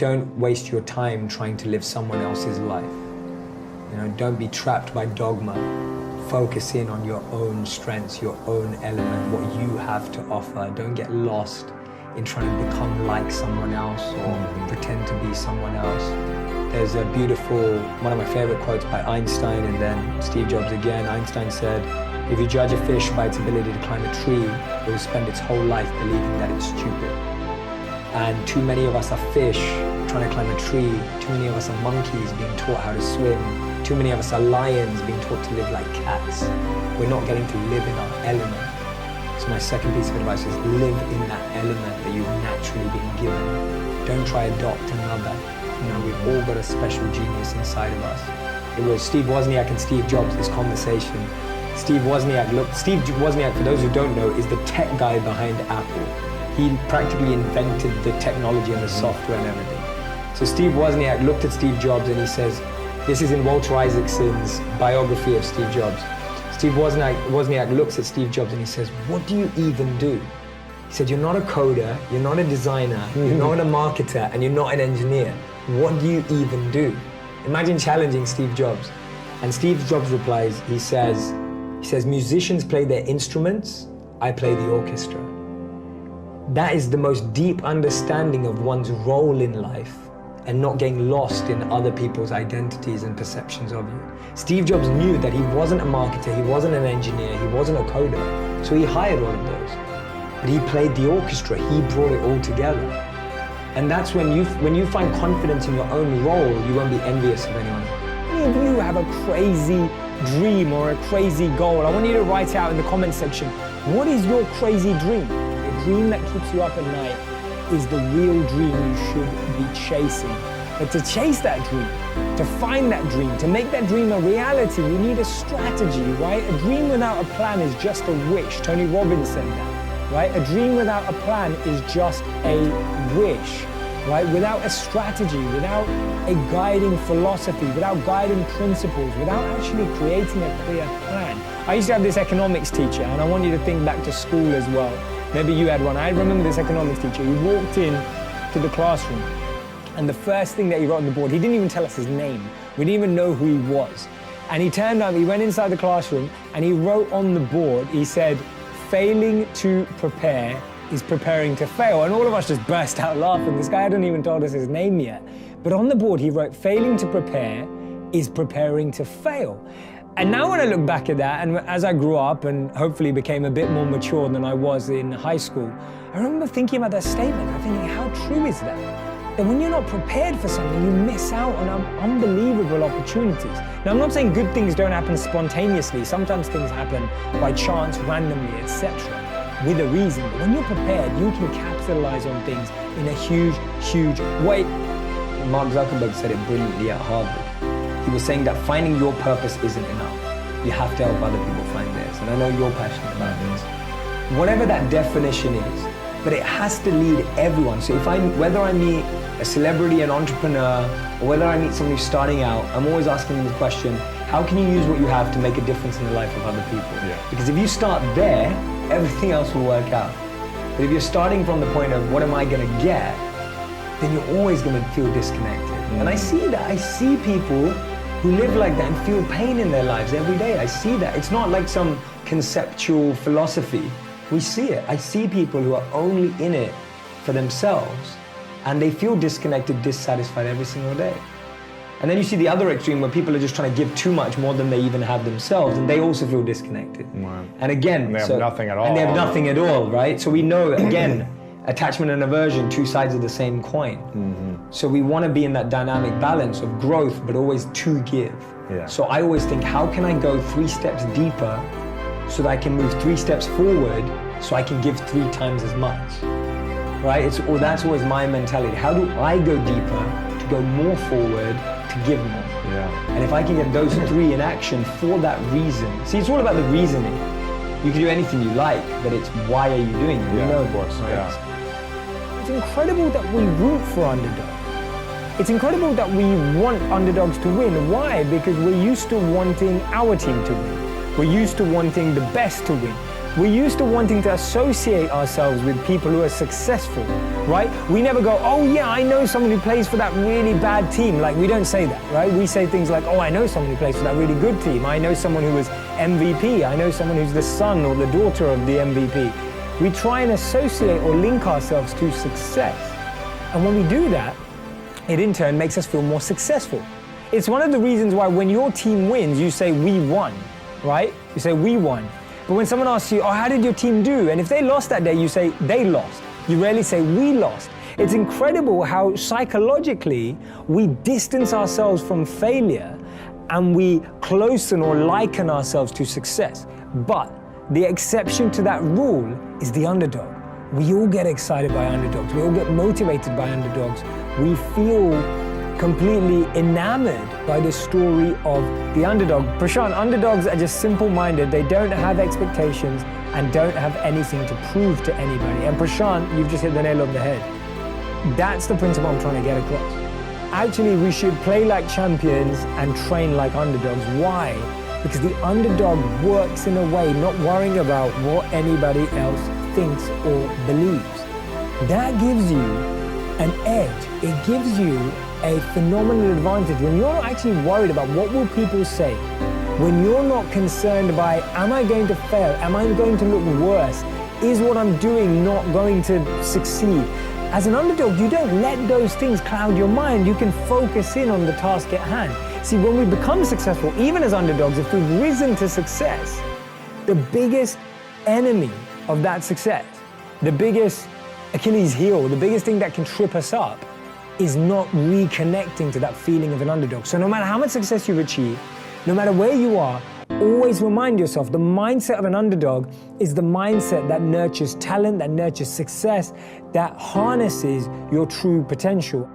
don't waste your time trying to live someone else's life. You know, don't be trapped by dogma. Focus in on your own strengths, your own element, what you have to offer. Don't get lost in trying to become like someone else or pretend to be someone else. There's a beautiful, one of my favorite quotes by Einstein and then Steve Jobs again. Einstein said, if you judge a fish by its ability to climb a tree, it will spend its whole life believing that it's stupid. And too many of us are fish trying to climb a tree. Too many of us are monkeys being taught how to swim. Too many of us are lions being taught to live like cats. We're not getting to live in our element. So my second piece of advice is live in that element that you've naturally been given. Don't try adopt another. You know, we've all got a special genius inside of us. It was Steve Wozniak and Steve Jobs, this conversation. Steve Wozniak, for those who don't know, is the tech guy behind Apple. He practically invented the technology and the software and everything. So Steve Wozniak looked at Steve Jobs and he says, this is in Walter Isaacson's biography of Steve Jobs. Steve Wozniak looks at Steve Jobs and he says, what do you even do? He said, you're not a coder, you're not a designer, you're not a marketer, and you're not an engineer. What do you even do? Imagine challenging Steve Jobs. And Steve Jobs replies, he says, musicians play their instruments, I play the orchestra. That is the most deep understanding of one's role in life and not getting lost in other people's identities and perceptions of you. Steve Jobs knew that he wasn't a marketer, he wasn't an engineer, he wasn't a coder, so he hired all of those. But he played the orchestra, he brought it all together. And that's when you find confidence in your own role, you won't be envious of anyone. Many of you have a crazy dream or a crazy goal. I want you to write out in the comment section, what is your crazy dream? The dream that keeps you up at night is the real dream you should be chasing. But to chase that dream, to find that dream, to make that dream a reality, you need a strategy, right? A dream without a plan is just a wish. Tony Robbins said that, right? A dream without a plan is just a wish, right? Without a strategy, without a guiding philosophy, without guiding principles, without actually creating a clear plan. I used to have this economics teacher, and I want you to think back to school as well. Maybe you had one. I remember this economics teacher. He walked in to the classroom, and the first thing that he wrote on the board, he didn't even tell us his name. We didn't even know who he was. And he turned up, he went inside the classroom, and he wrote on the board, he said, failing to prepare is preparing to fail. And all of us just burst out laughing. This guy hadn't even told us his name yet. But on the board, he wrote, failing to prepare is preparing to fail. And now when I look back at that, and as I grew up and hopefully became a bit more mature than I was in high school, I remember thinking about that statement. I'm thinking, how true is that? That when you're not prepared for something, you miss out on unbelievable opportunities. Now, I'm not saying good things don't happen spontaneously. Sometimes things happen by chance, randomly, etc., with a reason. But when you're prepared, you can capitalize on things in a huge, huge way. Mark Zuckerberg said it brilliantly at Harvard. He was saying that finding your purpose isn't enough. You have to help other people find theirs. And I know you're passionate about this. Whatever that definition is, but it has to lead everyone. So whether I meet a celebrity, an entrepreneur, or whether I meet someone who's starting out, I'm always asking them the question, how can you use what you have to make a difference in the life of other people? Yeah. Because if you start there, everything else will work out. But if you're starting from the point of what am I gonna get, then you're always gonna feel disconnected. And I see that. I see people who live like that and feel pain in their lives every day. I see that. It's not like some conceptual philosophy. We see it. I see people who are only in it for themselves and they feel disconnected, dissatisfied every single day. And then you see the other extreme where people are just trying to give too much more than they even have themselves, and they also feel disconnected. Wow. And again, and they have nothing at all. And they have nothing at all, right? So we know, again, attachment and aversion, two sides of the same coin. So we want to be in that dynamic balance of growth, but always to give. Yeah. So I always think, how can I go 3 steps deeper so that I can move 3 steps forward so I can give 3 times as much, right? That's always my mentality. How do I go deeper to go more forward to give more? Yeah. And if I can get those 3 in action for that reason. See, it's all about the reasoning. You can do anything you like, but it's why are you doing it? Yeah, you know, of course. Right? Yeah. It's incredible that we root for underdogs. It's incredible that we want underdogs to win. Why? Because we're used to wanting our team to win. We're used to wanting the best to win. We're used to wanting to associate ourselves with people who are successful, right? We never go, oh yeah, I know someone who plays for that really bad team. Like, we don't say that, right? We say things like, oh, I know someone who plays for that really good team. I know someone who was MVP. I know someone who's the son or the daughter of the MVP. We try and associate or link ourselves to success. And when we do that, it in turn makes us feel more successful. It's one of the reasons why when your team wins, you say, we won, right? You say, we won. But when someone asks you, oh, how did your team do? And if they lost that day, you say, they lost. You rarely say, we lost. It's incredible how psychologically we distance ourselves from failure and we closen or liken ourselves to success. But the exception to that rule is the underdog. We all get excited by underdogs. We all get motivated by underdogs. We feel completely enamored by the story of the underdog. Prashant, underdogs are just simple-minded. They don't have expectations and don't have anything to prove to anybody. And Prashant, you've just hit the nail on the head. That's the principle I'm trying to get across. Actually, we should play like champions and train like underdogs. Why? Because the underdog works in a way not worrying about what anybody else thinks or believes. That gives you an edge. It gives you a phenomenal advantage when you're not actually worried about what will people say, when you're not concerned by, am I going to fail? Am I going to look worse? Is what I'm doing not going to succeed? As an underdog, you don't let those things cloud your mind. You can focus in on the task at hand. See, when we become successful, even as underdogs, if we've risen to success, the biggest enemy of that success, the biggest Achilles heel, the biggest thing that can trip us up is not reconnecting to that feeling of an underdog. So no matter how much success you've achieved, no matter where you are, always remind yourself the mindset of an underdog is the mindset that nurtures talent, that nurtures success, that harnesses your true potential.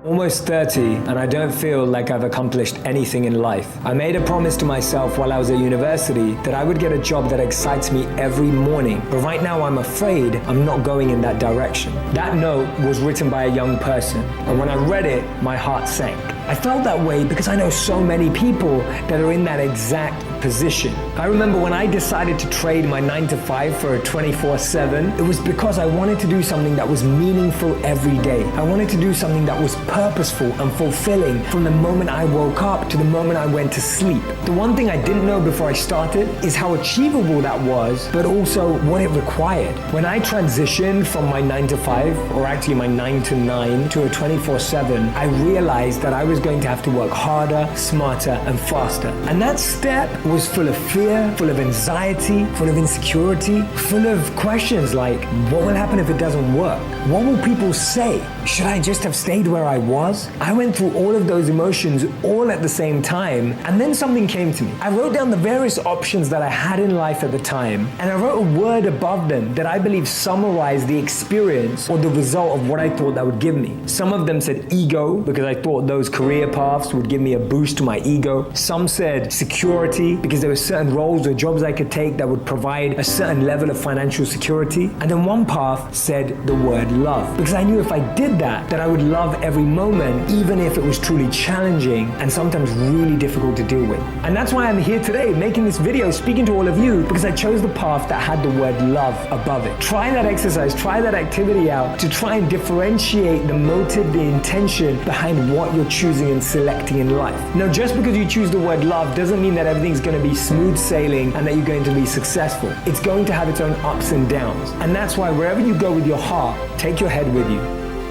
Almost 30, and I don't feel like I've accomplished anything in life. I made a promise to myself while I was at university that I would get a job that excites me every morning. But right now I'm afraid I'm not going in that direction. That note was written by a young person, and when I read it, my heart sank. I felt that way because I know so many people that are in that exact position. I remember when I decided to trade my 9-to-5 for a 24/7, it was because I wanted to do something that was meaningful every day. I wanted to do something that was purposeful and fulfilling from the moment I woke up to the moment I went to sleep. The one thing I didn't know before I started is how achievable that was, but also what it required. When I transitioned from my 9-to-5, or actually my 9-to-9, to a 24/7, I realized that I was going to have to work harder, smarter, and faster. And that step was full of fear, full of anxiety, full of insecurity, full of questions like, what will happen if it doesn't work? What will people say? Should I just have stayed where I was? I went through all of those emotions all at the same time, and then something came to me. I wrote down the various options that I had in life at the time, and I wrote a word above them that I believe summarized the experience or the result of what I thought that would give me. Some of them said ego, because I thought those career paths would give me a boost to my ego. Some said security, because there were certain roles or jobs I could take that would provide a certain level of financial security. And then one path said the word love, because I knew if I did that I would love every moment, even if it was truly challenging and sometimes really difficult to deal with. And that's why I'm here today making this video, speaking to all of you, because I chose the path that had the word love above it. Try that exercise, try that activity out to try and differentiate the motive, the intention behind what you're choosing and selecting in life. Now, just because you choose the word love doesn't mean that everything's going to be smooth sailing and that you're going to be successful. It's going to have its own ups and downs. And that's why wherever you go with your heart, take your head with you.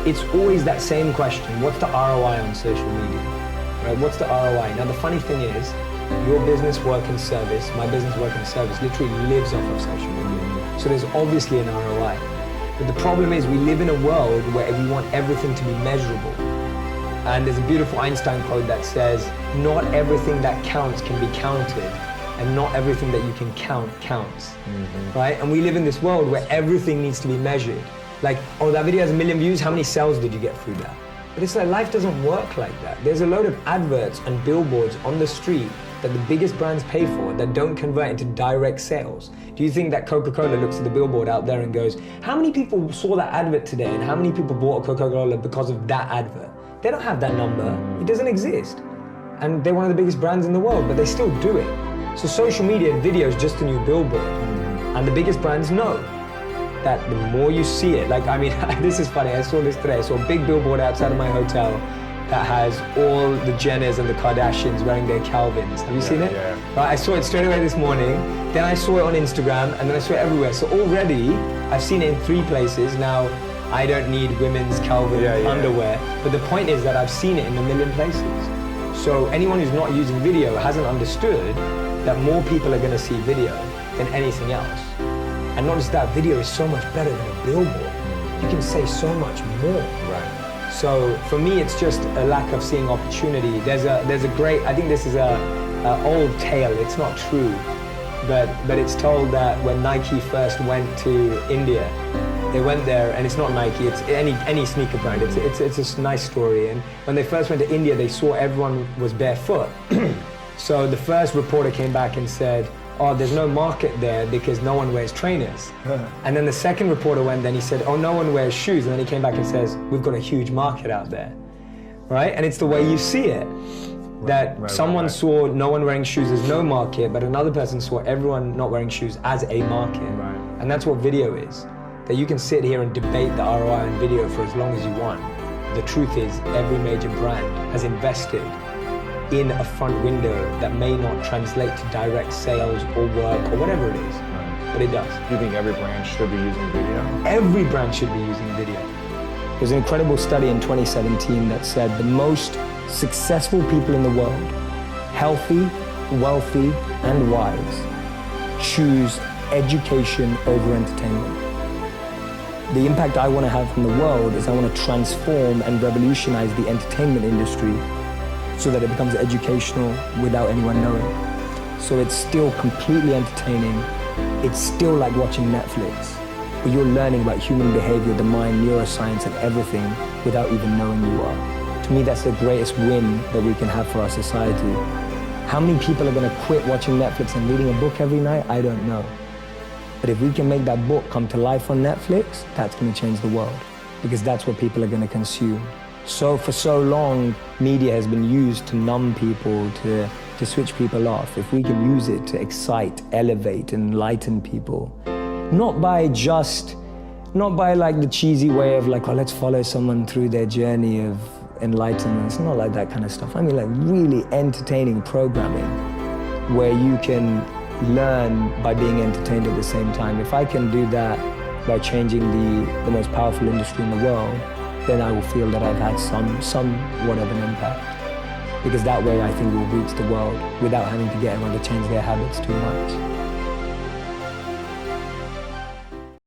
It's always that same question. What's the ROI on social media? Right? What's the ROI? Now, the funny thing is, your business, work, and service, my business, work, and service literally lives off of social media. So there's obviously an ROI. But the problem is we live in a world where we want everything to be measurable. And there's a beautiful Einstein quote that says, not everything that counts can be counted, and not everything that you can count counts, right? And we live in this world where everything needs to be measured. Like, oh, that video has 1 million views, how many sales did you get through that? But it's like, life doesn't work like that. There's a load of adverts and billboards on the street that the biggest brands pay for that don't convert into direct sales. Do you think that Coca-Cola looks at the billboard out there and goes, how many people saw that advert today and how many people bought a Coca-Cola because of that advert? They don't have that number, it doesn't exist. And they're one of the biggest brands in the world, but they still do it. So social media and video is just a new billboard. And the biggest brands know that the more you see it, like, I mean, this is funny, I saw this today. I saw a big billboard outside of my hotel that has all the Jenners and the Kardashians wearing their Calvins. Have you seen it? Yeah. Right, I saw it straight away this morning, then I saw it on Instagram, and then I saw it everywhere. So already, I've seen it in 3 places. Now, I don't need women's Calvin underwear, but the point is that I've seen it in a million places. So anyone who's not using video hasn't understood that more people are gonna see video than anything else. And not just that, video is so much better than a billboard. You can say so much more. Right. So for me, it's just a lack of seeing opportunity. There's a great, I think this is a old tale, it's not true, but it's told that when Nike first went to India, they went there, and it's not Nike, it's any sneaker brand, it's a nice story. And when they first went to India, they saw everyone was barefoot. So the first reporter came back and said, oh, there's no market there because no one wears trainers. And then the second reporter went, then he said, oh, no one wears shoes. And then he came back and says, we've got a huge market out there, right? And it's the way you see it. That someone saw no one wearing shoes as no market, but another person saw everyone not wearing shoes as a market. Right. And that's what video is. That you can sit here and debate the ROI on video for as long as you want. The truth is, every major brand has invested in a front window that may not translate to direct sales or work or whatever it is, but it does. Do you think every brand should be using video? Every brand should be using video. There's an incredible study in 2017 that said the most successful people in the world, healthy, wealthy, and wise, choose education over entertainment. The impact I want to have in the world is I want to transform and revolutionize the entertainment industry so that it becomes educational without anyone knowing. So it's still completely entertaining. It's still like watching Netflix, but you're learning about human behavior, the mind, neuroscience, and everything without even knowing you are. To me, that's the greatest win that we can have for our society. How many people are going to quit watching Netflix and reading a book every night? I don't know. But if we can make that book come to life on Netflix, that's going to change the world, because that's what people are going to consume. So for so long, media has been used to numb people, to switch people off. If we can use it to excite, elevate, enlighten people, not by like the cheesy way of like, oh, let's follow someone through their journey of enlightenment. It's not like that kind of stuff. I mean, like really entertaining programming where you can learn by being entertained at the same time. If I can do that by changing the most powerful industry in the world, then I will feel that I've had somewhat of an impact. Because that way I think we'll reach the world without having to get everyone to change their habits too much.